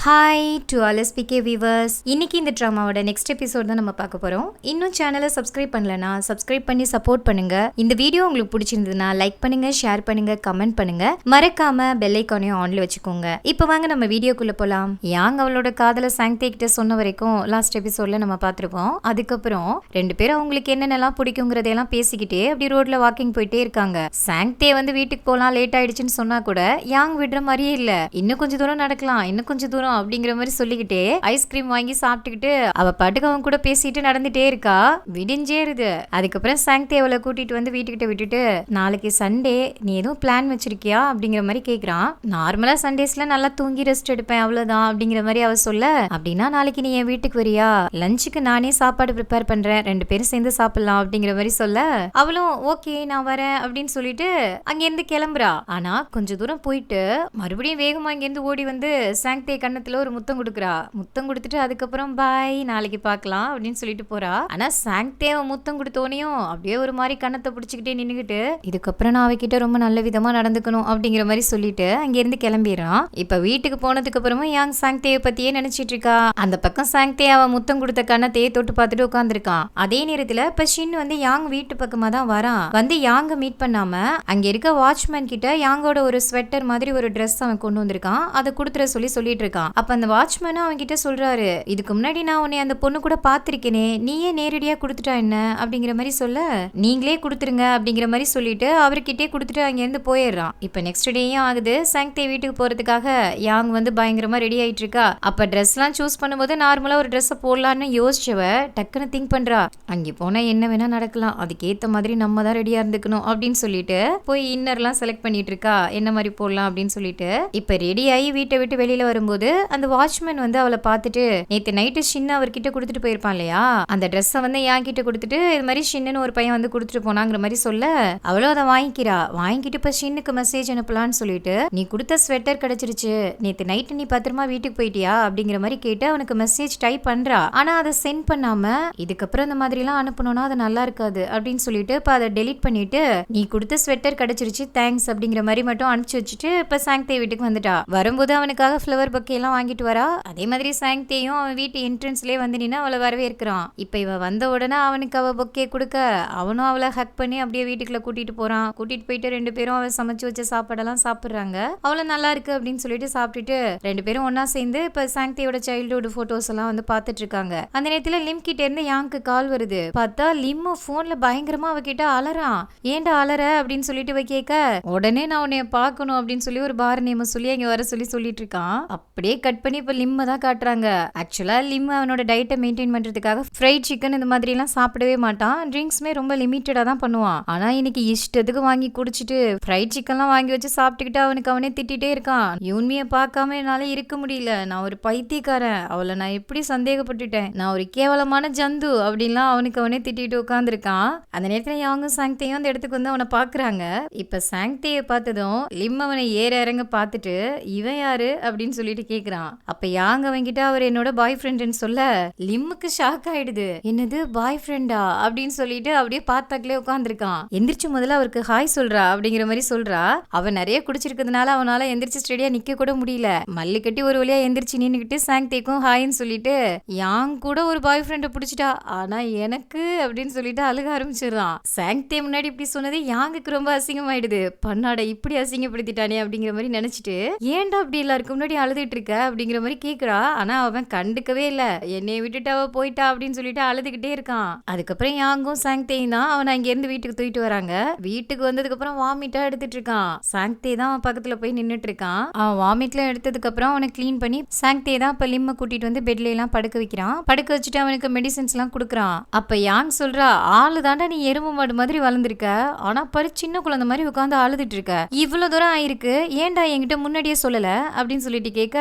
Hi to all SPK viewers. இன்னைக்கு இந்த ட்ராமாவோட next episode தான் நம்ம பார்க்க போகிறோம். இன்னும் சேனலை சப்ஸ்கிரைப் பண்ணலனா சப்ஸ்கிரைப் பண்ணி சப்போர்ட் பண்ணுங்க. இந்த வீடியோ உங்களுக்கு பிடிச்சிருந்ததுன்னா லைக் பண்ணுங்க, ஷேர் பண்ணுங்க, கமெண்ட் பண்ணுங்க. மறக்காம பெல் ஐக்கானையும் ஆன்ல வச்சுக்கோங்க. இப்போ வாங்க நம்ம வீடியோக்குள்ள போலாம். யாங் அவளோட காதலை சாங்தே கிட்ட சொன்ன வரைக்கும் லாஸ்ட் எபிசோட்ல நம்ம பார்த்துருப்போம். அதுக்கப்புறம் ரெண்டு பேரும் அவங்களுக்கு என்னென்னலாம் பிடிக்குங்கிறதையெல்லாம் பேசிக்கிட்டே அப்படி ரோட்ல வாக்கிங் போயிட்டே இருக்காங்க. சாங்தே வந்து வீட்டுக்கு போகலாம், லேட் ஆயிடுச்சுன்னு சொன்னா கூட யாங் விடுற மாதிரியே இல்ல. இன்னும் கொஞ்சம் தூரம் நடக்கலாம், இன்னும் கொஞ்சம் தூரம் அப்படிங்கிற மாதிரி சொல்லிக்கிட்டே ஐஸ்கிரீம் வாங்கி சாப்பிட்டுக்கிட்டு அவ பாட்டுக்கு அவன் கூட பேசிட்டு நடந்துட்டே இருக்கா. விடிஞ்சேருது. அதுக்கப்புறம் சாங்தே அவளை கூட்டிட்டு வந்து வீட்டுக்கிட்ட விட்டுட்டு, நாளைக்கு சண்டே நீ எதுவும் பிளான் வச்சிருக்கியா அப்படிங்கிற மாதிரி கேக்குறான். நார்மலா சண்டேஸ்ல நல்லா தூங்கி ரெஸ்ட் எடுப்பேன் அவ்வளவுதான் அப்படிங்கிற மாதிரி அவ சொல்ல, அப்படின்னா நாளைக்கு நீ என் வீட்டுக்கு வரியா, லஞ்சுக்கு நானே சாப்பாடு ப்ரிப்பேர் பண்றேன், ரெண்டு பேரும் சேர்ந்து சாப்பிடலாம் அப்படிங்கிற மாதிரி சொல்ல, அவளும் ஓகே நான் வரேன் அப்படின்னு சொல்லிட்டு அங்கிருந்து கிளம்புறா. ஆனா கொஞ்ச தூரம் போயிட்டு மறுபடியும் வேகமா இங்கிருந்து ஓடி வந்து சாங்தே கண்ணத்துல ஒரு முத்தம் கொடுக்குறா. முத்தம் கொடுத்துட்டு அதுக்கப்புறம் பாய் நாளைக்கு பார்க்கலாம் அப்படின்னு சொல்லிட்டு போறா. ஆனா சாங்தே முத்தம் கொடுத்தோனையும் அப்படியே ஒரு மாதிரி கண்ணத்தை பிடிச்சிக்கிட்டே நின்னுகிட்டு, இதுக்கப்புறம் நான் அவகிட்ட ரொம்ப நல்ல விதமா நடந்துக்கணும் அப்படிங்கிற மாதிரி சொல்லிட்டு அங்கிருந்து கிளம்பிடுறான். இப்ப வீட்டுக்கு போனதுக்கு அப்புறமா யாங் சாங்தேவை பத்தியே நினைச்சிட்டு இருக்கா. அந்த பக்கம் சாங்தே அவ முத்தம் கொடுத்த கண்ணத்தையே தொட்டு பார்த்துட்டு உட்காந்துருக்கான். அதே நேரத்துல இப்ப ஷின் வந்து யாங் வீட்டு பக்கமா தான் வரான். வந்து யாங்க மீட் பண்ணாம அங்க இருக்க வாட்ச்மேன் கிட்ட யாங்கோட ஒரு ஸ்வெட்டர் மாதிரி ஒரு ட்ரெஸ் அவன் கொண்டு வந்திருக்கான். அதை கொடுத்துற சொல்லிட்டு இருக்கான். அப்ப அந்த வாட்ச்மேனும் அவன் கிட்ட சொல்றாரு, இதுக்கு முன்னாடி நான் உன்னை அந்த பொண்ணு கூட பாத்திருக்கேனே, நீயே நேரடியா கொடுத்துட்டா என்ன அப்படிங்கிற மாதிரி சொல்ல, நீங்களே கொடுத்துருங்க அப்படிங்கிற மாதிரி சொல்லிட்டு அவர்கிட்டே கொடுத்துட்டு அங்க இருந்து போயிடுறான். இப்ப நெக்ஸ்ட் டேயும் ஆகுது. சாங்தே வீட்டுக்கு போறதுக்காக யாங் வந்து பயங்கரமா ரெடி ஆயிட்டு இருக்கா. அப்ப ட்ரெஸ் எல்லாம் சூஸ் பண்ணும்போது நார்மலா ஒரு ட்ரெஸ் போடலான்னு யோசிச்சவ டக்குன்னு திங்க் பண்றா, அங்கே போனா என்ன வேணா நடக்கலாம், அதுக்கேத்த மாதிரி நம்ம தான் ரெடியா இருந்துக்கணும் அப்படின்னு சொல்லிட்டு போய் இன்னர்லாம் செலக்ட் பண்ணிட்டு இருக்கா, என்ன மாதிரி போடலாம் அப்படின்னு சொல்லிட்டு. இப்ப ரெடி ஆகி வீட்டை விட்டு வெளியில வரும்போது அந்த வாட்ச்மேன் வந்து அவளை பார்த்துட்டு, நேத்து நைட்டு ஷின் அவர்கிட்ட கொடுத்துட்டு போயிருப்பான் இல்லையா, அந்த ட்ரெஸ்ஸை வந்து என் கிட்ட கொடுத்துட்டு இது மாதிரி ஷின்னு ஒரு பையன் வந்து கொடுத்துட்டு போனாங்கிற மாதிரி சொல்ல, அவளும் அதை வாங்கிக்கிறா. வாங்கிட்டு இப்ப ஷின்னுக்கு மெசேஜ் அனுப்பலான்னு சொல்லிட்டு, நீ கொடுத்த ஸ்வெட்டர் கிடைச்சிருச்சு, நேத்து நைட்டு நீ பத்திரமா வீட்டுக்கு போயிட்டியா அப்படிங்கிற மாதிரி கேட்டு அவனுக்கு மெசேஜ் டைப் பண்றா. ஆனா அதை சென்ட் பண்ணாம, இதுக்கப்புறம் இந்த மாதிரி எல்லாம் அனுப்பணும்னா அது நல்லா இருக்காது அப்படின்னு சொல்லிட்டு இப்ப அதை டெலீட் பண்ணிட்டு, நீ கொடுத்த ஸ்வெட்டர் கிடைச்சிருச்சு தேங்க்ஸ் அப்படிங்கிற மாதிரி மட்டும் அனுப்பிச்சு வச்சுட்டு இப்ப சாங்தே வீட்டுக்கு வந்துட்டா. வரும்போது அவனுக்காக ஃப்ளவர் பக்கே எல்லாம் வாங்கிட்டு வரா. அதே மாதிரி சாங்தேயும் அவன் வீட்டு என்ட்ரன்ஸ்லயே வந்து நின்று அவளை வரவேற்கிறான். இப்ப இவ வந்த உடனே அவனுக்கு அவ பொக்கே கொடுக்க, அவனும் அவளை ஹக் பண்ணி அப்படியே வீட்டுக்குள்ள கூட்டிட்டு போறான். கூட்டிட்டு போயிட்டு ரெண்டு பேரும் அவ சமைச்சு வச்ச சாப்பாடெல்லாம் சாப்பிடுறாங்க. அவளை நல்லா இருக்கு அப்படின்னு சொல்லிட்டு சாப்பிட்டுட்டு ரெண்டு பேரும் ஒன்னா சேர்ந்து இப்ப சாங்தேயோட சைல்ட்ஹுட் போட்டோஸ் எல்லாம் வந்து பாத்துட்டு இருக்காங்க. அந்த நேரத்துல லிம் கிட்ட இருந்து யாங்க்கு கால் வருது. பார்த்தா லிம் போன்ல பயங்கரமா அவகிட்ட அலறான். ஏன்டா அலற அப்படின்னு சொல்லிட்டு இவ கேட்க, உடனே நான் உன்னைய பாக்கணும் அப்படின்னு சொல்லி ஒரு பார் நேம் சொல்லி அங்க வர சொல்லிட்டு இருக்கான். அப்படியே கட் பண்ணி இப்ப லிம்ம தான் காட்டுறாங்க. ஆக்சுவலா லிம் அவனோட டயட்டை மெயின்டைன் பண்றதுக்காக ஃப்ரைட் சிக்கன் இந்த மாதிரி எல்லாம் சாப்பிடவே மாட்டான். ட்ரிங்க்ஸ்மே ரொம்ப லிமிட்டடா தான் பண்ணுவான். ஆனா இன்னைக்கு இஷ்டத்துக்கு வாங்கி குடிச்சிட்டு ஃப்ரைட் சிக்கன்லாம் வாங்கி வச்சு சாப்பிட்டுக்கிட்டு அவனுக்கு அவனே திட்டிட்டே இருக்கான். யூன்மியை பார்க்காம என்னால இருக்க முடியல, நான் ஒரு பைத்தியக்காரன், அவளை நான் எப்படி சந்தேகப்பட்டுட்டேன், நான் ஒரு கேவலமான ஜந்து அப்படின்லாம் அவனுக்கு அவனே திட்டிட்டு உட்காந்துருக்கான். அந்த நேரத்துல யாங்க சாங்தேயும் அந்த இடத்துக்கு வந்து அவனை பாக்குறாங்க. இப்ப சாங்தேயை பார்த்ததும் லிம் அவனை ஏற இறங்க பார்த்துட்டு, இவன் யாரு அப்படின்னு சொல்லிட்டு கேக்குறான். அப்ப யாங்க அவங்கிட்ட அவர் என்னோட பாய் ஃப்ரெண்டுன்னு சொல்ல, லிம்முக்கு ஷாக் ஆயிடுது. என்னது பாய் ஃப்ரெண்டா அப்படின்னு சொல்லிட்டு அப்படியே பார்த்தாக்களே உட்காந்துருக்கான். எந்திரிச்சு முதல்ல அவருக்கு ஹாய் சொல்றா அப்படிங்கிற மாதிரி சொல்றா. அவன் நிறைய குடிச்சிருக்கிறதுனால அவனால எந்திரிச்சு ஸ்டெடியா நிக்க கூட முடியல. மல்லி கட்டி ஒரு வழியா எந்திரிச்சு நின்னுக்கிட்டு சாங்தேக்கும் ஹாய்ன்னு சொல்லிட்டு, யாங் கூட ஒரு பாய் ஃப்ரெண்டை பிடிச்சிட்டா, ஆனா எனக்கு அப்படின்னு சொல்லிட்டு அழுக ஆரம்பிச்சிடுறான். சாங்தே முன்னாடி இப்படி சொன்னது யாங்குக்கு ரொம்ப அசிங்கமாயிடுது. பண்ணாட இப்படி அசிங்கப்படுத்திட்டானே அப்படிங்கிற மாதிரி நினைச்சிட்டு, ஏன்டா அப்படி எல்லாருக்கும் முன்னாடி அழுதுட்டு இருக்க அப்படிங்கிற மாதிரி கேக்குறா. ஆனா அவன் கண்டுக்கவே இல்ல. என்னைய விட்டுட்டு அவ போயிட்டா அப்படின்னு சொல்லிட்டு அழுதுகிட்டே இருக்கான். அதுக்கப்புறம் யாங்கும் சாங்தேயும் தான் அவனை அங்க இருந்து வீட்டுக்கு தூக்கிட்டு வராங்க. வீட்டுக்கு வந்ததுக்கு அப்புறம் வாமிட்டா எடுத்துட்டு இருக்கான். சாங்தே தான் அவன் பக்கத்துல போய் நின்னுட்டு இருக்கான். அவன் வாமிட்ல எடுத்ததுக்கு அப்புறம் அவனை கிளீன் பண்ணி சாங்தே தான் இப்ப லிம்ம கூட்டிட்டு வந்து பெட்ல எல்லாம் படுக்க வைக்கிறான். படுக்க வச்சுட்டு அவனுக்கு மெடிசன்ஸ் எல்லாம் கொடுக்குறான். அப்ப யாங் சொல்றா, ஆளு தாண்டா நீ எருமை மாடு மாதிரி வளர்ந்துருக்க, ஆனா பரு சின்ன குழந்தை மாதிரி உட்காந்து அழுதுட்டு இருக்க, இவ்வளவு தூரம் ஆயிருக்கு, ஏன்டா என்கிட்ட முன்னாடியே சொல்லல அப்படின்னு சொல்லிட்டு கேட்க,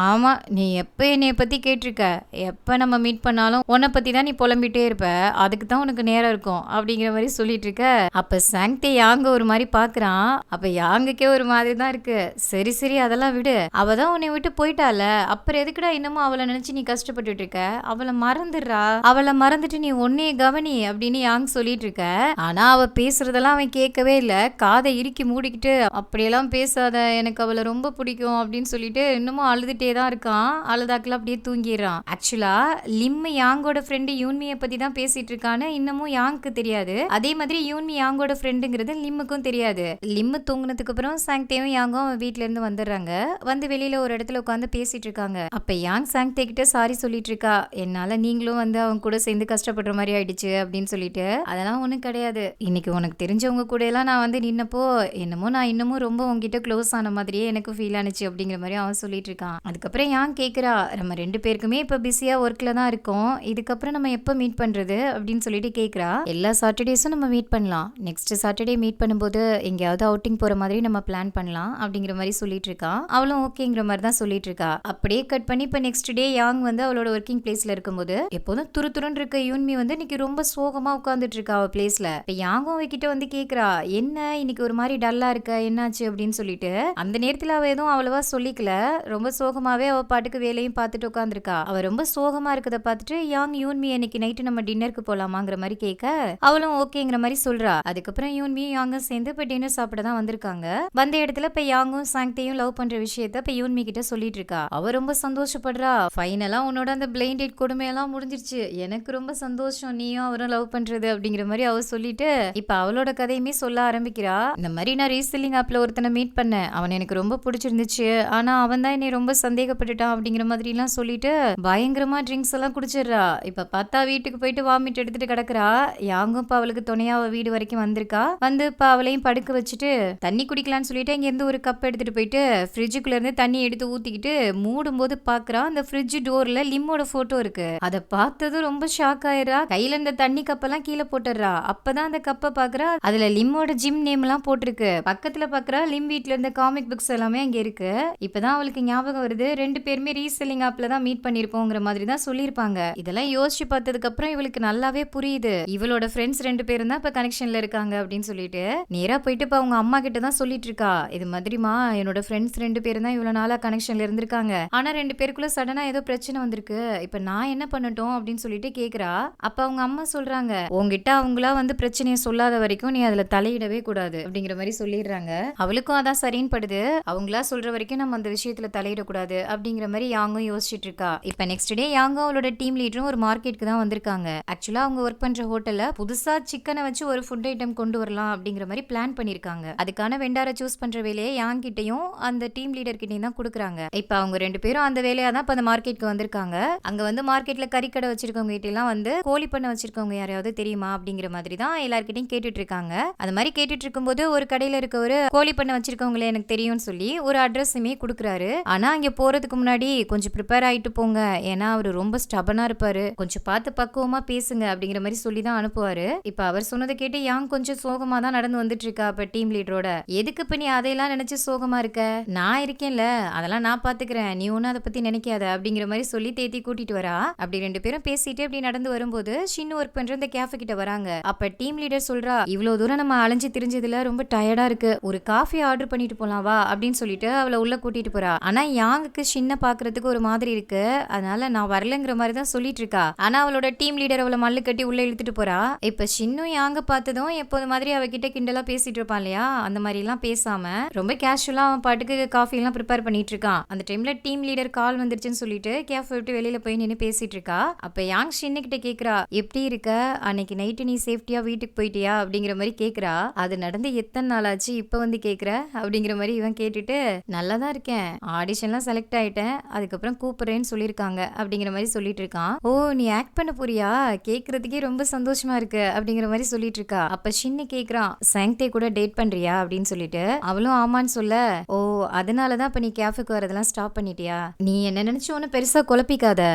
ஆமா நீ எப்ப என்னைய பத்தி கேட்டிருக்க, எப்ப நம்ம மீட் பண்ணாலும் உன்னை பத்தி தான் நீ புலம்பிட்டே இருப்ப, அதுக்கு தான் உனக்கு நேரம் இருக்கும் அப்படிங்கிற மாதிரி சொல்லிட்டு இருக்க. அப்ப சாங்தே யாங்க ஒரு மாதிரி பாக்குறான். அப்ப யாங்குக்கே ஒரு மாதிரி தான் இருக்கு. சரி சரி அதெல்லாம் விடு, அவ தான் உன்னை விட்டு போயிட்டால, அப்புறம் எதுக்குடா இன்னமும் அவளை நினைச்சு நீ கஷ்டப்பட்டுட்டு இருக்க, அவளை மறந்துடுறா, அவளை மறந்துட்டு நீ ஒன்னே கவனி அப்படின்னு யாங் சொல்லிட்டு இருக்க. ஆனா அவ பேசுறதெல்லாம் அவன் கேட்கவே இல்ல. காதை இறுக்கி மூடிக்கிட்டு, அப்படியெல்லாம் பேசாத, எனக்கு அவளை ரொம்ப பிடிக்கும் அப்படின்னு சொல்லிட்டு இன்னமும் அழுது அழுதுட்டே தான் இருக்கான். அழுதாக்குல அப்படியே தூங்கிடுறான். ஆக்சுவலா லிம் யாங்கோட ஃப்ரெண்டு யூன்மியை பத்தி தான் பேசிட்டு இருக்கான்னு இன்னமும் யாங்க்கு தெரியாது. அதே மாதிரி யூன்மி யாங்கோட ஃப்ரெண்டுங்கிறது லிம்முக்கும் தெரியாது. லிம்மு தூங்குனதுக்கு அப்புறம் சாங்டேயும் யாங்கும் அவன் வீட்ல இருந்து வந்துடுறாங்க. வந்து வெளியில ஒரு இடத்துல உட்காந்து பேசிட்டு இருக்காங்க. அப்ப யாங் சாங்டே கிட்ட சாரி சொல்லிட்டு இருக்கா. என்னால நீங்களும் வந்து அவங்க கூட சேர்ந்து கஷ்டப்படுற மாதிரி ஆயிடுச்சு அப்படின்னு சொல்லிட்டு. அதெல்லாம் ஒண்ணும் கிடையாது. இன்னைக்கு உனக்கு தெரிஞ்சவங்க கூட எல்லாம் நான் வந்து நின்னப்போ என்னமோ நான் இன்னமும் ரொம்ப உங்ககிட்ட க்ளோஸ் ஆன மாதிரியே எனக்கு ஃபீல் ஆனிச்சு அப்படிங்கிற மாதிரி அவன் சொல்லிட்டு இருக்கான். அதுக்கப்புறம் யாங் கேக்குறா, நம்ம 2 பேருக்குமே இப்ப பிஸியா ஒர்க்ல தான் இருக்கோம். இதுக்கப்புறம் நம்ம எப்ப மீட் பண்றது அப்படின்னு சொல்லிட்டு கேக்குறா. எல்லா சாட்டர்டேஸும் நம்ம மீட் பண்ணலாம். நெக்ஸ்ட் சாட்டர்டே மீட் பண்ணும்போது எங்கேயாவது அவுட்டிங் போற மாதிரி நம்ம பிளான் பண்ணலாம் அப்படிங்கிற மாதிரி சொல்லிட்டு இருக்கா. அவளும் ஓகேங்கிற மாதிரி தான் சொல்லிட்டு இருக்கா. அப்படியே கட் பண்ணி இப்ப நெக்ஸ்ட் டே யாங் வந்து அவளோட ஒர்க்கிங் பிளேஸ்ல இருக்கும்போது எப்போதும் துருதுருன்னு இருக்க யூன்மி வந்து இன்னைக்கு ரொம்ப சோகமா உட்கார்ந்துட்டு இருக்கா அவ பிளேஸ்ல. இப்ப யாங்கும் அவகிட்ட வந்து கேக்குறா, என்ன இன்னைக்கு ஒரு மாதிரி டல்லா இருக்க, என்னாச்சு அப்படின்னு சொல்லிட்டு. அந்த நேரத்துல அவ எதுவும் அவ்வளவா சொல்லிக்கல. ரொம்ப சோகமாவே அவ பாட்டுக்கு வேலையும் பார்த்துட்டு உட்கார்ந்துருக்கா. அவ ரொம்ப சோகமா இருக்கத பார்த்துட்டு யாங் யூன்மி இன்னைக்கு நைட்டு நம்ம டின்னருக்கு போலாமாங்கிற மாதிரி கேட்க அவளும் ஓகேங்கிற மாதிரி சொல்றா. அதுக்கப்புறம் யூன்மியும் யாங்கும் சேர்ந்து இப்ப டின்னர் சாப்பிட தான் வந்திருக்காங்க. வந்த இடத்துல இப்ப யாங்கும் சாங்டேயும் லவ் பண்ற விஷயத்த இப்ப யூன்மி கிட்ட சொல்லிட்டு இருக்கா. அவ ரொம்ப சந்தோஷப்படுறா. ஃபைனலா உன்னோட அந்த பிளைண்ட் டேட் கொடுமையெல்லாம் முடிஞ்சிருச்சு, எனக்கு ரொம்ப சந்தோஷம் நீயும் அவரும் லவ் பண்றது அப்படிங்கிற மாதிரி அவ சொல்லிட்டு இப்ப அவளோட கதையுமே சொல்ல ஆரம்பிக்கிறா. இந்த மாதிரி நான் ரீசெல்லிங் ஆப்ல ஒருத்தனை மீட் பண்ணேன், அவன் எனக்கு ரொம்ப பிடிச்சிருந்துச்சு, ஆனா அவன் தான் என்னை ரொம்ப சந்தேகப்பட்டுட்டான் அப்படிங்கிற மாதிரி எல்லாம் சொல்லிட்டு பயங்கரமா ட்ரிங்க்ஸ் எல்லாம் குடிச்சிடுறா. இப்ப பார்த்தா வீட்டுக்கு போயிட்டு வாமிட் எடுத்துட்டு கிடக்குறா. யாங்கும் இப்ப அவளுக்கு துணையா அவ வீடு வரைக்கும் வந்திருக்கா. வந்து இப்ப அவளையும் படுக்க வச்சுட்டு தண்ணி குடிக்கலான்னு சொல்லிட்டு இங்க இருந்து ஒரு கப் எடுத்துட்டு போயிட்டு ஃப்ரிட்ஜுக்குள்ள இருந்து தண்ணி எடுத்து ஊத்திக்கிட்டு மூடும் போது பாக்குறா அந்த ஃப்ரிட்ஜ் டோர்ல லிம்மோட போட்டோ இருக்கு. அதை பார்த்ததும் ரொம்ப ஷாக் ஆயிரா. கையில இந்த தண்ணி கப்பெல்லாம் கீழே போட்டுறா. அப்பதான் அந்த கப்பை பாக்குறா, அதுல லிம்மோட ஜிம் நேம் எல்லாம் போட்டிருக்கு. பக்கத்துல பாக்குறா லிம் வீட்ல இருந்த காமிக் புக்ஸ் எல்லாமே அங்க இருக்கு. இப்பதான் அவளுக்கு ஞாபகம் வருது, 2 பேருமே ரீசெல்லிங் ஆப்ல தான் மீட் பண்ணிருப்போங்கிற மாதிரி தான் சொல்லிருப்பாங்க. இதெல்லாம் யோசிச்சு பார்த்ததுக்கு அப்புறம் இவளுக்கு நல்லாவே புரியுது, இவளோட ஃப்ரெண்ட்ஸ் 2 பேரும் தான் இப்ப கனெக்ஷன்ல இருக்காங்க அப்படின்னு சொல்லிட்டு நேரா போயிட்டு இப்ப அவங்க அம்மா கிட்ட தான் சொல்லிட்டு இருக்கா. இது மாதிரிமா என்னோட ஃப்ரெண்ட்ஸ் 2 பேரும் தான் இவ்வளவு நாளா கனெக்ஷன்ல இருந்திருக்காங்க, ஆனா 2 பேருக்குள்ள சடனா ஏதோ பிரச்சனை வந்திருக்கு, இப்ப நான் என்ன பண்ணட்டும் அப்படின்னு சொல்லிட்டு கேக்குறா. அப்ப அவங்க அம்மா சொல்றாங்க, உங்ககிட்ட அவங்களா வந்து பிரச்சனையை சொல்லாத வரைக்கும் நீ அதுல தலையிடவே கூடாது அப்படிங்கிற மாதிரி சொல்லிடுறாங்க. அவளுக்கும் அதான் சரின்னு படுது, அவங்களா சொல்ற வரைக்கும் நம்ம அந்த விஷயத்துல தலையிடக்கூடாது அப்படிங்கிற மாதிரி யாங்கும் யோசிச்சுட்டு இருக்கா. இப்ப நெக்ஸ்ட் டே யாங்கும் அவளோட டீம் லீடரும் ஒரு மார்க்கெட்டுக்கு தான் வந்திருக்காங்க. ஆக்சுவலா அவங்க ஒர்க் பண்ற ஹோட்டல்ல புதுசா சிக்கனை வச்சு ஒரு ஃபுட் ஐட்டம் கொண்டு வரலாம் அப்படிங்கிற மாதிரி பிளான் பண்ணிருக்காங்க. அதுக்கான வெண்டாரை சூஸ் பண்ற வேலையை யாங் கிட்டையும் அந்த டீம் லீடர் கிட்டையும் தான் கொடுக்குறாங்க. இப்ப அவங்க 2 பேரும் அந்த வேலையா தான் இப்ப அந்த மார்க்கெட்டுக்கு வந்திருக்காங்க. அங்க வந்து மார்க்கெட்ல கறிக்கடை வச்சிருக்கவங்க கிட்ட எல்லாம் வந்து கோழி பண்ண வச்சிருக்கவங்க யாரையாவது தெரியுமா அப்படிங்கிற மாதிரி தான் எல்லார்கிட்டையும் கேட்டுட்டு இருக்காங்க. அந்த மாதிரி கேட்டுட்டு இருக்கும்போது ஒரு கடையில இருக்க ஒரு கோழி பண்ண வச்சிருக்கவங்களே எனக்கு தெரியும்னு சொல்லி ஒரு அட்ரஸுமே கொடுக்குறாரு. ஆனா அங்க போறதுக்கு முன்னாடி கொஞ்சம் ப்ரிப்பேர் ஆயிட்டு போங்க, ஏன்னா அவரு ரொம்ப ஸ்டபனா இருப்பாரு, கொஞ்சம் பார்த்து பக்குவமா பேசுங்க அப்படிங்கிற மாதிரி சொல்லி தான் அனுப்புவாரு. இப்ப அவர் சொன்னதை கேட்டு யாங் கொஞ்சம் சோகமா தான் நடந்து வந்துட்டு இருக்கா. இப்ப டீம் லீடரோட எதுக்கு இப்ப நீ அதையெல்லாம் நினைச்சு சோகமா இருக்க, நான் இருக்கேன்ல, அதெல்லாம் நான் பாத்துக்கிறேன், நீ ஒன்னும் அதை பத்தி நினைக்காத அப்படிங்கிற மாதிரி சொல்லி தேத்தி கூட்டிட்டு வரா. அப்படி 2 பேரும் பேசிட்டு அப்படி நடந்து வரும்போது ஷின்னு ஒர்க் பண்ற இந்த கேஃபே கிட்ட வராங்க. அப்ப டீம் லீடர் சொல்றா, இவ்வளவு தூரம் நம்ம அலைஞ்சு திரிஞ்சதுல ரொம்ப டயர்டா இருக்கு, ஒரு காஃபி ஆர்டர் பண்ணிட்டு போலாம் வா அப்படின்னு சொல்லிட்டு அவளை உள்ள கூட்டிட்டு போறா. ஆனா யாங்குக்கு ஷின்ன பாக்குறதுக்கு ஒரு மாதிரி இருக்கு, அதனால நான் வரலங்கிற மாதிரி தான் சொல்லிட்டு இருக்கா. ஆனா அவளோட டீம் லீடர் அவளை மல்லு கட்டி உள்ள இழுத்துட்டு போறா. இப்ப ஷின்னும் யாங்க பார்த்ததும் எப்போது மாதிரி அவகிட்ட கிண்டலா பேசிட்டு இருப்பான் இல்லையா, அந்த மாதிரி எல்லாம் பேசாம ரொம்ப கேஷுவலா அவன் பாட்டுக்கு காஃபி எல்லாம் ப்ரிப்பேர் பண்ணிட்டு இருக்கான். அந்த டைம்ல டீம் லீடர் கால் வந்துருச்சுன்னு சொல்லிட்டு கேஃபே விட்டு வெளியில போய் நின்று பேசிட்டு இருக்கா. அப்ப யாங் ஷின்னு கிட்ட கேக்குறா, எப்படி இருக்க, அன்னைக்கு நைட்டு நீ சேஃப்டியா வீட்டுக்கு போயிட்டியா அப்படிங்கிற மாதிரி கேக்குறா. அது நடந்து எத்தனை நாள் ஆச்சு இப்ப வந்து கேக்குற அப்படிங்கிற மாதிரி இவன் கேட்டுட்டு, நல்லா தான் இருக்கேன், ஆடிஷன்லாம் செலக்ட் ஆயிட்டேன், அதுக்கப்புறம் கூப்பிடுறேன்னு சொல்லியிருக்காங்க அப்படிங்கிற மாதிரி சொல்லிட்டு இருக்கான். ஓ நீ ஆக்ட் பண்ண போறியா, கேக்குறதுக்கே ரொம்ப சந்தோஷமா இருக்கு அப்படிங்கிற மாதிரி சொல்லிட்டு இருக்கா. அப்ப ஷின்னு கேக்குறான், சாங்டே கூட டேட் பண்றியா அப்படின்னு சொல்லிட்டு அவளும் ஆமான்னு சொல்ல, ஓ அதனாலதான் இப்ப நீ கேஃபேக்கு வரதெல்லாம் ஸ்டாப் பண்ணிட்டியா, நீ என்ன நினைச்சு ஒண்ணு பெருசா குழப்பிக்காத,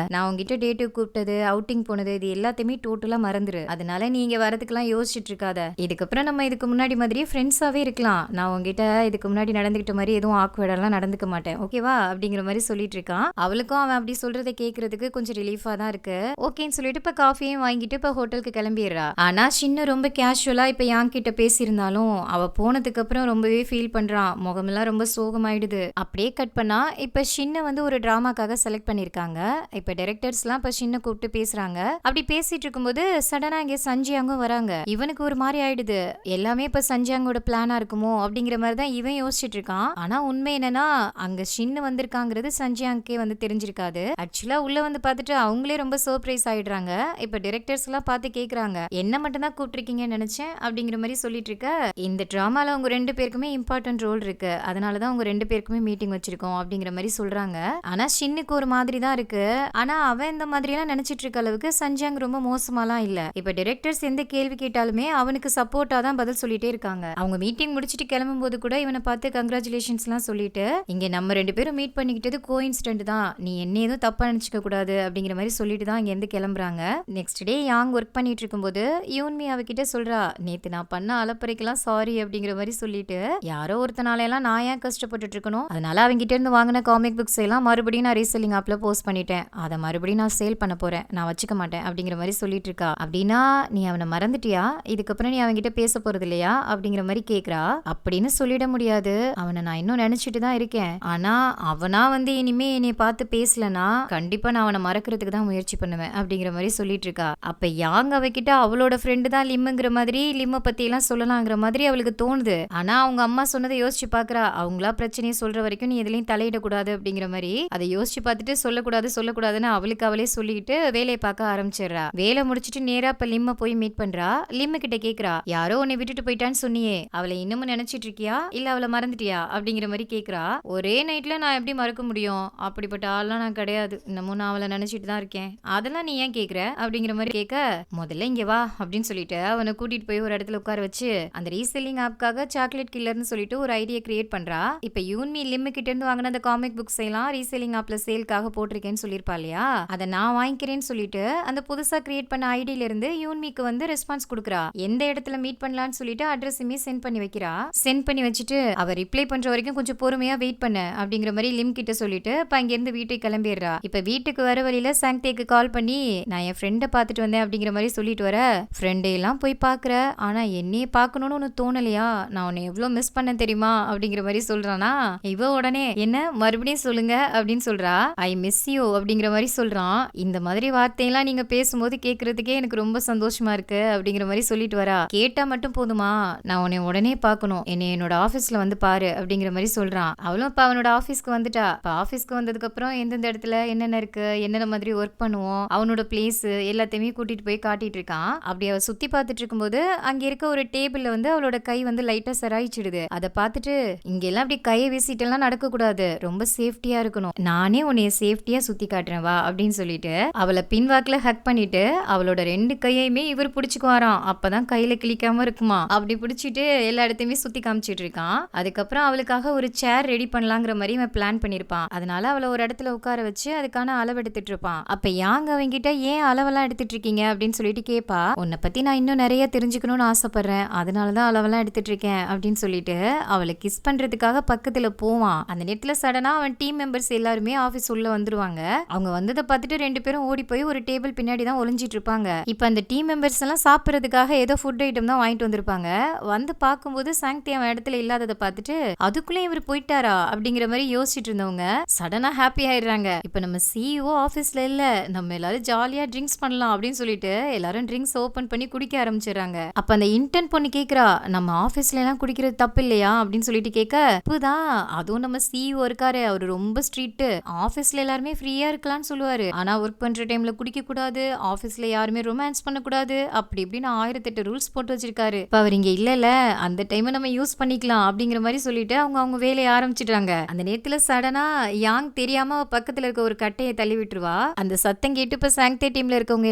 நான் உங்ககிட்ட டேட்டுக்கு கூப்பிட்டது அவுட்டிங் போனது இது எல்லாத்தையுமே டோட்டலா மறந்துரு, அதனால நீங்க வரதுக்கெல்லாம் யோசிச்சுட்டு இருக்காத, இதுக்கப்புறம் நம்ம இதுக்கு முன்னாடி மாதிரியே ஃப்ரெண்ட்ஸாவே இருக்கலாம், நான் உங்ககிட்ட இதுக்கு முன்னாடி நடந்துகிட்ட மாதிரி எதுவும் ஆக்வர்டெல்லாம் நடந்துக்க மாட்டேன் ஓகேவா அப்படிங்கிற மாதிரி சொல்லிட்டு இருக்கான். அவளுக்கும் அவன் அப்படி சொல்றதை கேட்கறதுக்கு கொஞ்சம் ரிலீஃபா தான் இருக்கு. ஓகேன்னு சொல்லிட்டு இப்ப காஃபியும் வாங்கிட்டு இப்ப ஹோட்டலுக்கு கிளம்பிடுறா. ஆனா சின்ன ரொம்ப கேஷுவலா இப்ப யாங் கிட்ட பேசியிருந்தாலும் அவ போனதுக்கு அப்புறம் ரொம்பவே ஃபீல் பண்றான், முகமெல்லாம் ரொம்ப சோகமா ஆயிடுது. அப்படியே கட் பண்ணா இப்ப ஷின்ன வந்து ஒரு டிராமாக்காக செலக்ட் பண்ணிருக்காங்க. இப்ப டைரக்டர்ஸ்லாம் இப்ப ஷின்ன கூப்பிட்டு பேசுறாங்க. அப்படி பேசிட்டு இருக்கும்போது சடனா இங்க சஞ்சியாங்கும் வராங்க. இவனுக்கு ஒரு மாதிரி ஆயிடுது. எல்லாமே இப்ப சஞ்சியாங்கோட பிளானா இருக்குமோ அப்படிங்கிற மாதிரி தான் இவன் யோசிச்சுட்டு இருக்கான். ஆனா உண்மை என்னன்னா அங்க ஷின்னு வந்திருக்காங்கிறது சஞ்சியாங்கே வந்து தெரிஞ்சிருக்காது. ஆக்சுவலா உள்ள வந்து பார்த்துட்டு அவங்களே ரொம்ப சர்ப்ரைஸ் ஆயிடுறாங்க. இப்ப டைரக்டர்ஸ் எல்லாம் பார்த்து கேக்குறாங்க, என்ன மட்டும் தான் கூப்பிட்டிருக்கீங்கன்னு நினைச்சேன் அப்படிங்கிற மாதிரி சொல்லிட்டு இருக்க. இந்த டிராமால அவங்க 2 பேருக்குமே இம்பார்ட்டன்ட் ரோல் இருக்கு, அதனாலதான் அவங்க 2 பேருக்குமே மீட்டிங் வச்சிருக்கோம் அப்படிங்கிற மாதிரி சொல்றாங்க. ஆனா ஷின்னுக்கு ஒரு மாதிரி தான் இருக்கு. ஆனா அவன் இந்த மாதிரி எல்லாம் நினைச்சிட்டு இருக்க அளவுக்கு சஞ்சியாங் ரொம்ப மோசமாலாம் இல்ல. இப்ப டைரக்டர்ஸ் எந்த கேள்வி கேட்டாலுமே அவனுக்கு சப்போர்ட்டா தான் பதில் சொல்லிட்டே இருக்காங்க. அவங்க மீட்டிங் முடிச்சிட்டு கிளம்பும் போது கூட இவனை பார்த்து கங்க்ராச்சுலேஷன்ஸ் எல்லாம் சொல்லிட்டு, இங்க நம்ம 2 பேரும் மீட் பண்ணிக்கிட்டது கோஇன்சிடென்ட் தான், நீ என்ன எதுவும் தப்பா நினைச்சுக்க கூடாது அப்படிங்கிற மாதிரி சொல்லிட்டு தான் இங்க இருந்து கிளம்புறாங்க. நெக்ஸ்ட் டே யாங் ஒர்க் பண்ணிட்டு இருக்கும்போது யூன்மி அவகிட்ட சொல்றா, நேத்து நான் பண்ண அலப்பறைக்கெல்லாம் சாரி அப்படிங்கிற மாதிரி சொல்லிட்டு, யாரோ ஒருத்தனால எல்லாம் நான் ஏன் கஷ்டப்பட்டுட்டு இருக்கணும், அதனால அவங்கிட்ட இருந்து வாங்கின காமிக் புக்ஸ் எல்லாம் மறுபடியும் நான் ரீசெல்லிங் ஆப்ல போஸ்ட் பண்ணிட்டேன், அதை மறுபடியும் நான் சேல் பண்ண போறேன், நான் வச்சுக்க மாட்டேன் அப்படிங்கிற மாதிரி சொல்லிட்டு இருக்கா. அப்படின்னா நீ அவனை மறந்துட்டியா, இதுக்கப்புறம் நீ அவன்கிட்ட பேச போறது இல்லையா அப்படிங்கிற மாதிரி கேக்குறா. அப்படின்னு சொல்லிட முடியாது, அவனை நான் இன்னும் நினைச்சிட்டு தான் இருக்கேன். ஆனா அவனா வந்து இனிமே என்னை பார்த்து பேசலனா கண்டிப்பா நான் அவனை மறக்கிறதுக்கு தான் முயற்சி பண்ணுவேன் அப்படிங்கிற மாதிரி சொல்லிட்டு இருக்கா. அப்ப யாங் அவகிட்ட அவளோட ஃப்ரெண்டு தான் லிம்முங்கிற மாதிரி, லிம்ம பத்தி எல்லாம் சொல்லலாங்கிற மாதிரி அவளுக்கு தோணுது. ஆனா அவங்க அம்மா சொன்னதை யோசிச்சு பாக்குறா, அவங்களா பிரச்சனையை சொல்ற வரைக்கும் நீ எதுலயும் தலையிடக்கூடாது அப்படிங்கிற மாதிரி. அதை யோசிச்சு பார்த்துட்டு சொல்லக்கூடாதுன்னு அவளுக்கு அவளே சொல்லிட்டு வேலையை பார்க்க ஆரம்பிச்சிடுறா. வேலை முடிச்சிட்டு நேரா இப்ப லிம்ம போய் மீட் பண்றா. லிம்ம கிட்ட கேக்குறா, யாரோ உன்னை விட்டுட்டு போயிட்டான்னு சொன்னியே, அவளை இன்னமும் நினைச்சிட்டு இருக்கியா இல்ல அவளை மறந்துட்டியா அப்படிங்கிற மாதிரி கேக்குறா. ஒரே நைட்ல நான் எப்படி மறக்க முடியும், அப்படிப்பட்ட ஆள்லாம் நான் கிடையாது, இன்னமும் நான் அவளை நினைச்சிட்டு தான் இருக்கேன், அதெல்லாம் நீ ஏன் கேக்குற அப்படிங்கிற மாதிரி கேட்க, முதல்ல இங்க வா அப்படின்னு சொல்லிட்டு அவனை கூட்டிட்டு போய் ஒரு இடத்துல உட்கார வச்சு அந்த ரீசெல்லிங் ஆப்காக சாக்லேட் கில்லர்னு சொல்லிட்டு ஒரு ஐடியா கிரியேட் பண்றா. இப்ப யூன்மி லிம்மு கிட்ட இருந்து வாங்கின அந்த காமிக் புக்ஸ் எல்லாம் ரீசெல்லிங் ஆப்ல சேல்காக போட்டிருக்கேன்னு சொல்லிருப்பா இல்லையா, அதை நான் வாங்கிக்கிறேன்னு சொல்லிட்டு அந்த புதுசா கிரியேட் பண்ண ஐடியில இருந்து யூன்மிக்கு வந்து ரெஸ்பான்ஸ் கொடுக்குறா. எந்த இடத்துல மீட் பண்ணலாம்னு சொல்லிட்டு அட்ரஸுமே சென்ட் பண்ணி வைக்கிறா. சென்ட் பண்ணி வச்சுட்டு அவ ரிப்ளை பண்ற வரைக்கும் கொஞ்சம் பொறுமையா வெயிட் பண்ண அப்படிங்கிற மாதிரி லிம் கிட்ட சொல்லிட்டு இப்ப அங்க இருந்து வீட்டுக்கு கிளம்பிடுறா. இப்ப வீட்டுக்கு வர வழியில சாங்தேக்கு கால் பண்ணி, நான் என் ஃப்ரெண்டை பார்த்துட்டு வந்தேன் அப்படிங்கிற மாதிரி சொல்லிட்டு வர, ஃப்ரெண்டை எல்லாம் போய் பாக்குற, ஆனா என்னையே பார்க்கணும்னு உனக்கு தோணலையா, நான் உன்னை எவ்வளவு மிஸ் பண்ண தெரியுமா அப்படிங்கிற மாதிரி சொல்றானா. இவ உடனே என்ன மறுபடியும் சொல்லுங்க அப்படின்னு சொல்றா. ஐ மிஸ் யூ அப்படிங்கிற மாதிரி சொல்றான். இந்த மாதிரி வார்த்தையெல்லாம் நீங்க பேசும்போது கேட்கறதுக்கே எனக்கு ரொம்ப சந்தோஷமா இருக்கு அப்படிங்கிற மாதிரி சொல்லிட்டு வரா. கேட்டா மட்டும் போதுமா, நான் உன்னை உடனே பார்க்கணும், என்னோட ஆபீஸ்ல வந்து பாரு அப்படிங்கிற மாதிரி சொல்றான். அவளும் இப்ப அவனோட ஆபீஸ்க்கு வந்துட்டா. இப்ப ஆபீஸ்க்கு வந்ததுக்கு அப்புறம் எந்தெந்த இடத்துல என்னென்ன இருக்கு, என்னென்ன மாதிரி ஒர்க் பண்ணுவோம், அவனோட பிளேஸ் எல்லாத்தையுமே கூட்டிட்டு போய் காட்டிட்டு இருக்கான். அப்படி அவ சுத்தி பார்த்துட்டு இருக்கும்போது அங்க இருக்க ஒரு டேபிள்ல வந்து அவளோட கை வந்து லைட்டா சராயிச்சிடுது. அதை பார்த்துட்டு, இங்க எல்லாம் அப்படி கையை வீசிட்டு எல்லாம் நடக்க கூடாது, ரொம்ப சேஃப்டியா இருக்கணும், நானே உன்னைய சேஃப்டியா சுத்தி காட்டுறேன் வா அப்படின்னு சொல்லிட்டு அவளை பின்வாக்குல ஹக் பண்ணிட்டு அவளோட 2 கையுமே இவர் பிடிச்சுக்குவாராம். அப்பதான் கையில கிளிக்காம இருக்குமா. அப்படி பிடிச்சிட்டு எல்லா இடத்தையுமே சுத்தி காமிச்சிட்டு இருக்கான். அதுக்கப்புறம் அவளுக்காக ஒரு சேர் ரெடி பண்ணலாங்கிற மாதிரி இவன் பிளான் பண்ணிருப்பான். அதனால அவளை ஒரு இடத்துல உட்கார வச்சு அதுக்கான அளவு எடுத்துட்டு இருப்பான். அப்ப யாங்க அவங்கிட்ட ஏன் அளவெல்லாம் எடுத்துட்டு இருக்கீங்க அப்படின்னு சொல்லிட்டு கேப்பா. உன்னை பத்தி நான் இன்னும் நிறைய தெரிஞ்சுக்கணும்னு ஆசைப்படுறேன், அதனாலதான் அளவெல்லாம் எடுத்துட்டு இருக்கேன் அப்படின்னு சொல்லிட்டு அவளை கிஸ் பண்றதுக்காக பக்கத்துல போவான். அந்த நேரத்துல சடனா அவன் டீம் மெம்பர்ஸ் எல்லாருமே ஆபீஸ் உள்ள வந்துருவாங்க. அவங்க வந்ததை பார்த்துட்டு 2 பேரும் ஓடி போய் ஒரு டேபிள் பின்னாடி தான் ஒளிஞ்சிட்டு இருப்பாங்க. இப்ப அந்த டீம் மெம்பர்ஸ் எல்லாம் சாப்பிடறதுக்காக ஏதோ ஃபுட் ஐட்டம் தான் வாங்கிட்டு வந்திருப்பாங்க. வந்து பார்க்கும்போது சாங்தி அவன் இடத்துல இல்லாததை பார்த்துட்டு, அதுக்குள்ளே இவர் போயிட்டாரா அப்படிங்கிற மாதிரி யோசிச்சுட்டு இருந்தவங்க சடனா ஹாப்பி ஆயிடுறாங்க. இப்ப நம்ம சிஇஓ ஆபீஸ்ல இல்ல, நம்ம எல்லாரும் ஜாலியா ட்ரிங்க்ஸ் பண்ணலாம் அப்படின்னு சொல்லிட்டு எல்லாரும் ட்ரிங்க்ஸ் ஓபன் பண்ணி குடிக்க ஆரம்பிச்சிடறாங்க. அப்ப அந்த இன்டர்ன் பொண்ணு கேக்குறா, நம்ம ஆபீஸ்ல எல்லாம் குடிக்கிறது தப்பு இல்லையா அப்படின்னு சொல்லிட்டு கேட்க, இப்பதான் அதுவும் நம்ம சிஇஓ இருக்காரு, அவரு ரொம்ப ஸ்ட்ரிக்ட், ஆபீஸ்ல எல்லாருமே ஃப்ரீயா இருக்கலாம்னு சொல்லுவாரு, ஆனா ஒர்க் பண்ற டைம்ல குடிக்க கூடாது, ஆபீஸ்ல யாருமே ரொமான்ஸ் பண்ண கூடாது, அப்படி இப்படின்னு 1008 ரூல்ஸ் போட்டு வச்சிருக்காரு. இப்ப அவர் இங்க இல்ல, அந்த டைம் நம்ம யூஸ் பண்ணிக்கலாம் அப்படிங்கிற மாதிரி சொல்லிட்டு அவங்க வேலையை ஆரம்பிச்சிட்டாங்க. அந்த நேரத்துல சடனா யாங் தெரியாம பக்கத்துல இருக்க ஒரு கட்டையை தள்ளி விட்டுருவா. அந்த சத்தம் கேட்டு இப்ப சாங்தே டீம்ல இருக்கவங்க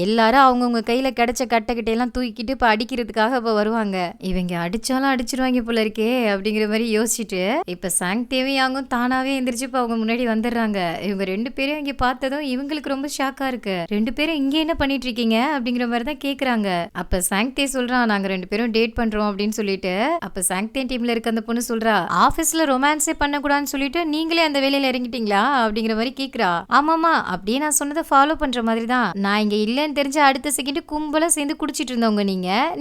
எல்லாரும் அவங்கவுங்க கையில கிடைச்ச கட்டை எல்லாம் தூக்கிட்டு இப்ப அடிக்கிறதுக்காக இப்ப வருவாங்க. இவங்க அடிச்சாலும் அடிச்சிருவாங்க போல இருக்கே அப்படிங்கிற மாதிரி யோசிச்சுட்டு இப்ப சாங்தேவும் யாங்கும் தானாவே எந்திரிச்சு இப்ப அவங்க முன்னாடி வந்துடுறாங்க. இவங்க 2 பேரும் இங்க பார்த்ததும் இவங்களுக்கு ரொம்ப ஷாக்கா இருக்கு. 2 பேரும் இங்க என்ன பண்ணிட்டு இருக்கீங்க அப்படிங்கிற மாதிரி தான் கேக்குறாங்க. அப்ப சாங்தே சொல்றான், நாங்க 2 பேரும் டேட் பண்றோம் அப்படின்னு சொல்லிட்டு. அப்ப சாங்தே டீம்ல இருக்க அந்த பொண்ணு சொல்றா, ஆபீஸ்ல ரொமான்ஸே பண்ணக்கூடாதுன்னு சொல்லிட்டு நீங்களே அந்த வேலையில இறங்கிட்டீங்களா அப்படிங்கிற மாதிரி கேக்குறா. ஆமாமா, அப்படியே நான் சொன்னதை ஃபாலோ பண்ற மாதிரி தான், நான் இங்க இல்லன்னு தெரிஞ்ச அடுத்த செகண்ட் கும்பலா சேர்ந்து குடிச்சிட்டு இருந்தவங்க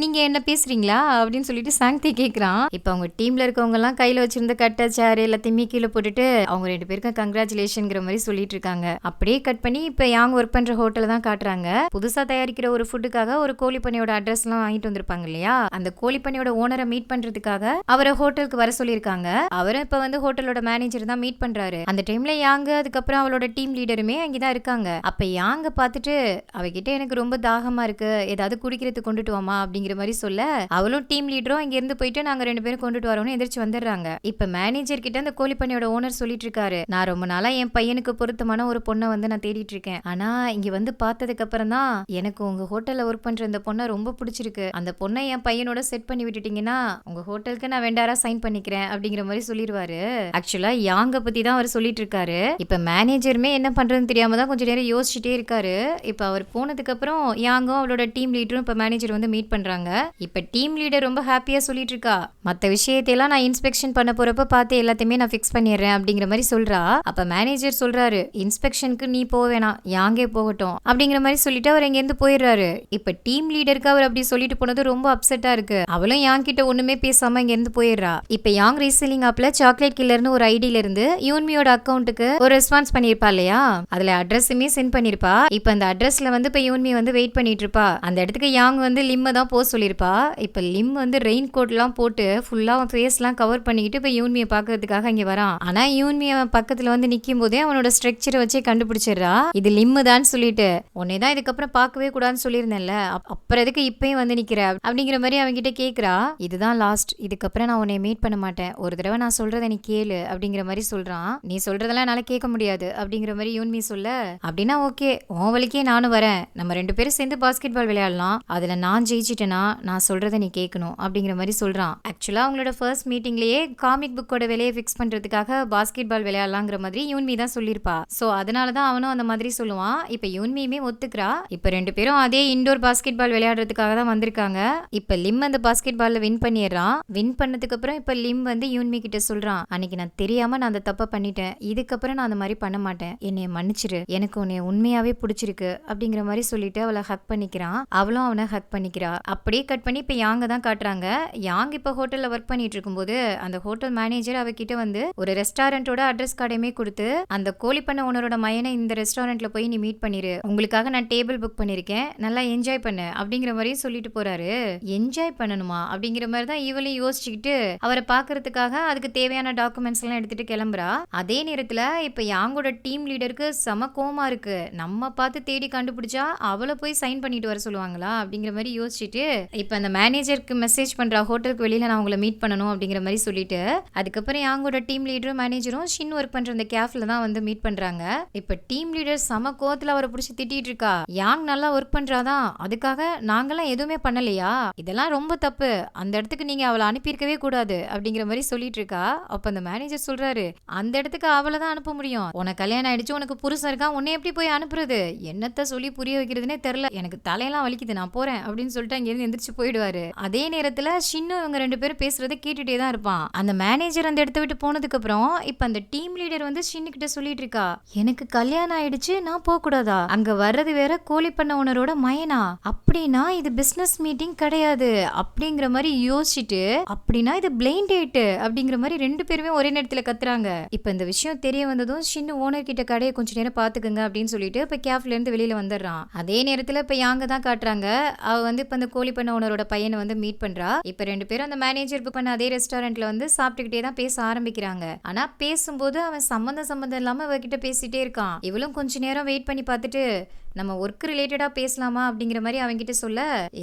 நீங்க என்ன பேசுறீங்களா அப்படின்னு சொல்லிட்டு சாங்தே கேக்குறான். இப்ப அவங்க டீம்ல இருக்கவங்க எல்லாம் கையில கையில வச்சிருந்த கட்டை சேர் எல்லாத்தையுமே கீழே போட்டுட்டு அவங்க 2 பேருக்கும் கங்க்ராச்சுலேஷன்ங்கிற மாதிரி சொல்லிட்டு இருக்காங்க. அப்படியே கட் பண்ணி இப்ப யாங் ஒர்க் பண்ற ஹோட்டல தான் காட்டுறாங்க. புதுசா தயாரிக்கிற ஒரு ஃபுட்டுக்காக ஒரு கோழி பண்ணையோட அட்ரஸ் எல்லாம் வாங்கிட்டு வந்திருப்பாங்க இல்லையா, அந்த கோழி பண்ணையோட ஓனரை மீட் பண்றதுக்காக அவரை ஹோட்டலுக்கு வர சொல்லியிருக்காங்க. அவரை இப்ப வந்து ஹோட்டலோட மேனேஜர் தான் மீட் பண்றாரு. அந்த டைம்ல யாங் அதுக்கப்புறம் அவளோட டீம் லீடருமே அங்கதான் இருக்காங்க. அப்ப யாங்க பாத்துட்டு அவகிட்ட எனக்கு ரொம்ப தாகமா இருக்கு, ஏதாவது குடிக்கிறதுக்கு கொண்டுட்டு வாமா அப்படிங்கிற மாதிரி சொல்ல அவளும் டீம் லீடரும் இங்க இருந்து போயிட்டு நாங்க 2 பேரும் கொண்டுட்டு வரோம்னு எந்திரிச்சு வந்துடுறாங்க. இப்ப மேனேஜர் கிட்ட அந்த கோழி பண்ணையோட ஓனர் சொல்லிட்டு இருக்காரு, நான் ரொம்ப நாளா என் பையனுக்கு பொருத்தமான ஒரு பொண்ணை வந்து நான் தேடிட்டு இருக்கேன். ஆனா இங்க வந்து பார்த்ததுக்கு அப்புறம் தான் எனக்கு உங்க ஹோட்டல்ல ஒர்க் பண்ற இந்த பொண்ணை ரொம்ப பிடிச்சிருக்கு. அந்த பொண்ணை என் பையனோட செட் பண்ணி விட்டுட்டீங்கன்னா உங்க ஹோட்டலுக்கு நான் வேண்டாரா சைன் பண்ணிக்கிறேன் அப்படிங்கிற மாதிரி சொல்லிடுவாரு. ஆக்சுவலா யாங்க பத்தி தான் அவர் சொல்லிட்டு இருக்காரு. இப்ப மேனேஜருமே என்ன பண்றதுன்னு தெரியாம தான் கொஞ்ச நேரம் யோசிச்சுட்டே இருக்காரு. இப்ப அவர் போனதுக்கு அப்புறம் யாங்கும் அவளோட டீம் லீடரும் இப்ப மேனேஜர் வந்து மீட் பண்றாங்க. இப்ப டீம் லீடர் ரொம்ப ஹாப்பியா சொல்லிட்டு இருக்கா, மத்த விஷயத்தையெல்லாம் நான் இன்ஸ்பெக்ஷன் பண்ண போறப்ப பார்த்து எல்லாத்தையுமே நான் ஃபிக்ஸ் பண்ணிடுறேன் அப்படிங்கிற மாதிரி சொல்றா. அப்ப மேனேஜர் சொல்றாரு, இன்ஸ்பெக்ஷனுக்கு நீ போக வேணாம், யாங்கே போகட்டும் அப்படிங்கிற மாதிரி சொல்லிட்டு அவர் இங்க இருந்து போயிடுறாரு. இப்ப டீம் லீடருக்கு அவர் அப்படி சொல்லிட்டு போனது ரொம்ப அப்செட்டா இருக்கு. அவளும் யாங் கிட்ட ஒண்ணுமே பேசாம இங்க இருந்து போயிடுறா. இப்ப யாங் ரீசெல்லிங் ஆப்ல சாக்லேட் கில்லர்னு ஒரு ஐடியில இருந்து யூன்மியோட அக்கௌண்ட்டுக்கு ஒரு ரெஸ்பான்ஸ் பண்ணிருப்பா இல்லையா, அதுல அட்ரஸுமே சென்ட் பண்ணிருப்பா. இப்ப அந்த அட்ரஸ்ல வந்து இப்ப யூன்மி வந்து வெயிட் பண்ணிட்டு இருப்பா. அந்த இடத்துக்கு யாங் வந்து லிம்ம தான் போக சொல்லிருப்பா. இப்ப லிம் வந்து ரெயின் கோட் எல்லாம் போட்டு ஃபுல்லா ஃபேஸ் எல்லாம் கவர் பண்ணிக்கிட்டு இப்ப யூன்மியை பாக்குறதுக்காக இங்க வரான். ஆனா யூன்மி அவன் பக்கத்துல வந்து நிக்கும் போதே அவனோட ஸ்ட்ரக்சரை வச்சே கண்டுபிடிச்சிடறா, இது லிம்மு தான் சொல்லிட்டு. உன்னைதான் இதுக்கப்புறம் பார்க்கவே கூடாதுன்னு சொல்லியிருந்தேன்ல, அப்புறம் எதுக்கு இப்பயும் வந்து நிக்கிற அப்படிங்கிற மாதிரி அவன்கிட்ட கேக்குறா. இதுதான் லாஸ்ட், இதுக்கப்புறம் நான் உன்னை மீட் பண்ண மாட்டேன், ஒரு தடவை நான் சொல்றதை நீ கேளு அப்படிங்கிற மாதிரி சொல்றான். நீ சொல்றதெல்லாம் என்னால கேட்க முடியாது அப்படிங்கிற மாதிரி யூன்மி சொல்ல, அப்படின்னா ஓகே உன் வழிக்கே நானும் வரேன், நம்ம 2 பேரும் சேர்ந்து பாஸ்கெட் பால் விளையாடலாம், அதுல நான் ஜெயிச்சிட்டேன்னா நான் சொல்றதை நீ கேட்கணும் அப்படிங்கிற மாதிரி சொல்றான். ஆக்சுவலா அவங்களோட ஃபர்ஸ்ட் மீட்டிங்லயே காமிக் புக்கோட விலையை ஃபிக்ஸ் பண்றதுக்காக பாஸ்கெட் பால் விளையாடலாங்கிற மாதிரி யூன்மி தான் சொல்லியிருப்பா. சோ அதனாலதான் அவனும் அந்த மாதிரி சொல்லுவான். இப்ப யூன்மியுமே ஒத்துக்கிறா. இப்ப 2 பேரும் அதே இண்டோர் பாஸ்கெட் பால் விளையாடுறதுக்காக தான் வந்திருக்காங்க. இப்ப லிம் அந்த பாஸ்கெட் பால்ல வின் பண்ணிடுறான். வின் பண்ணதுக்கு அப்புறம் இப்ப லிம் வந்து யூன்மி கிட்ட சொல்றான், அன்னைக்கு நான் தெரியாம நான் அந்த தப்பை பண்ணிட்டேன், இதுக்கப்புறம் நான் அந்த மாதிரி பண்ண மாட்டேன், என்னைய மன்னிச்சிரு, எனக்கு உன்னை உண்மையாவே பிடிச்சிருக்கு அப்படிங்கிற மாதிரி சொல்லிட்டு அவளை ஹக் பண்ணிக்கிறான். அவளும் அவனை ஹக் பண்ணிக்கிறா. அப்படியே கட் பண்ணி இப்ப யாங்க தான் காட்டுறாங்க. யாங் இப்ப ஹோட்டல்ல ஒர்க் பண்ணிட்டு இருக்கும்போது அந்த ஹோட்டல் மேனேஜர் அவகிட்ட வந்து ஒரு ரெஸ்டாரண்டோட அட்ரஸ் கார்டையுமே கொடுத்து, அந்த கோழி பண்ண ஓனரோட மையனை இந்த ரெஸ்டாரண்ட்ல போய் நீ மீட் பண்ணிரு, உங்களுக்காக நான் டேபிள் புக் பண்ணிருக்கேன், நல்லா என்ஜாய் பண்ணு அப்படிங்கிற மாதிரி சொல்லிட்டு போறாரு. என்ஜாய் பண்ணணுமா அப்படிங்கிற மாதிரி தான் இவளையும் யோசிச்சுக்கிட்டு அவரை பாக்குறதுக்காக அதுக்கு தேவையான டாக்குமெண்ட்ஸ் எல்லாம் எடுத்துட்டு கிளம்புறா. அதே நேரத்துல இப்ப யாங்கோட டீம் லீடருக்கு செம கோமா இருக்கு, நம்ம பார்த்து தேடி கண்டுபிடிச்சா அவளை போய் சைன் பண்ணிட்டு வர சொல்லுவாங்களா அப்படிங்கிற மாதிரி யோசிச்சுட்டு இப்ப அந்த மேனேஜருக்கு மெசேஜ் பண்றா, ஹோட்டலுக்கு வெளியில நான் உங்களை மீட் பண்ணணும் அப்படிங்கிற மாதிரி சொல்லிட்டு. அதுக்கப்புறம் யாங்கோட டீம் லீடரும் மேனேஜரும் ஷின் ஒர்க் பண்ற அந்த கேஃப்ல தான் வந்து மீட் பண்றாங்க. இப்ப டீம் லீடர் செம கோவத்துல அவரை பிடிச்சி திட்டிட்டு இருக்கா, யாங் நல்லா ஒர்க் பண்றாதான், அதுக்காக நாங்கெல்லாம் எதுவுமே பண்ணலையா, இதெல்லாம் ரொம்ப தப்பு, அந்த இடத்துக்கு நீங்க அவளை அனுப்பியிருக்கவே கூடாது அப்படிங்கிற மாதிரி சொல்லிட்டு இருக்கா. அப்ப அந்த மேனேஜர் சொல்றாரு, அந்த இடத்துக்கு அவளை தான் அனுப்ப முடியும், உனக்கு கல்யாணம் ஆயிடுச்சு, உனக்கு புருஷன் இருக்கான், உன்னை எப்படி போய் அனுப்புறது, என்னத்த சொல்லி புரிய வைக்கிறதுனே தெரியல, எனக்கு தலையெல்லாம் வலிக்குது, நான் போறேன் அப்படின்னு சொல்லிட்டு அங்க இருந்து எந்திரிச்சு போயிடுவாரு. அதே நேரத்துல ஷின்னும் இவங்க 2 பேரும் பேசுறதை கேட்டுட்டே தான் இருப்பான். அந்த மேனேஜர் அந்த இடத்த விட்டு போனதுக்கு அப்புறம் இப்ப அந்த டீம் லீடர் வந்து ஷின்னு கிட்ட சொல்லிட்டு இருக்கா, எனக்கு கல்யாணம் ஆயிடுச்சு, நான் போக கூடாதா, அங்க வர்றது வேற கோழி பண்ண ஓனரோட மயனா, அப்படின்னா இது பிசினஸ் மீட்டிங் கிடையாது அப்படிங்கிற மாதிரி யோசிச்சுட்டு, அப்படின்னா இது பிளைண்ட் டேட் அப்படிங்கிற மாதிரி 2 பேருமே ஒரே நேரத்துல கத்துறாங்க. இப்ப இந்த விஷயம் தெரிய வந்ததும் ஷின்னு ஓனர் கிட்ட கடையை கொஞ்ச நேரம் பாத்துக்கங்க அப்படின்னு சொல்லிட்டு இப்ப கேஃப்ல இருந்து வெளியில வந்துடுறான். அதே நேரத்துல இப்ப யாங்க தான் காட்டுறாங்க, அவ வந்து இப்ப அந்த கோழி பண்ண ஓனரோட பையனை வந்து மீட் பண்றா. இப்ப 2 பேரும் அந்த மேனேஜர் புக் பண்ண அதே ரெஸ்டாரண்ட்ல வந்து சாப்பிட்டுக்கிட்டே தான் பேச ஆரம்பிக்கிறாங்க. ஆனா பேசும்போது அவன் சம்பந்தம் இல்லாம அவகிட்ட பேசிட்டே இருக்கான். இவளும் கொஞ்ச நேரம் வெயிட் பண்ணி பார்த்துட்டு, நம்ம ஒர்க் ரிலேட்டடா பேசலாமா அப்படிங்கிற மாதிரி அவங்கிட்ட சொல்ல,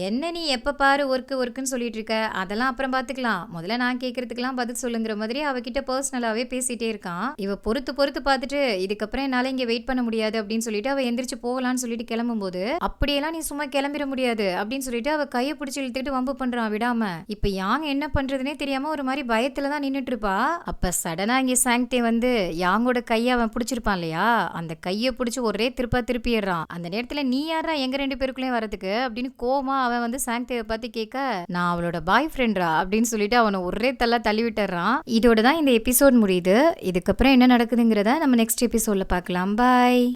என்ன நீ எப்ப பாரு ஒர்க்குன்னு சொல்லிட்டு இருக்க, அதெல்லாம் அப்புறம் பாத்துக்கலாம், முதல்ல நான் கேட்கறதுக்கெல்லாம் பதில் சொல்லுங்கிற மாதிரி அவகிட்ட பர்சனலாவே பேசிட்டே இருக்கான். இவ பொறுத்து பார்த்துட்டு, இதுக்கப்புறம் என்னால இங்க வெயிட் பண்ண முடியாது அப்படின்னு சொல்லிட்டு அவ எந்திரிச்சு போகலான்னு சொல்லிட்டு கிளம்பும் போது, அப்படியெல்லாம் நீ சும்மா கிளம்பிட முடியாது அப்படின்னு சொல்லிட்டு அவ கையை பிடிச்சி இழுத்துட்டு வம்பு பண்றான் விடாம. இப்ப யாங் என்ன பண்றதுனே தெரியாம ஒரு மாதிரி பயத்துல தான் நின்னுட்டு இருப்பா. அப்ப சடனா இங்க சாங்டே வந்து யாங்கோட கையை அவன் பிடிச்சிருப்பான் இல்லையா, அந்த கையை பிடிச்சி ஒரே திருப்பிடுறான். அந்த நேரத்துல நீ யாரா எங்க 2 பேருக்குள்ளேயும் வரதுக்கு அப்படின்னு கோமா அவன் வந்து சாங்டேவை பார்த்து கேட்க, நான் அவளோட பாய் ஃப்ரெண்ட்ரா அப்படின்னு சொல்லிட்டு அவனை ஒரே தள்ளி விட்டுறான். இதோட தான் இந்த எபிசோட் முடியுது. இதுக்கப்புறம் என்ன நடக்குதுங்கிறத நம்ம நெக்ஸ்ட் எபிசோட்ல பார்க்கலாம். பாய்.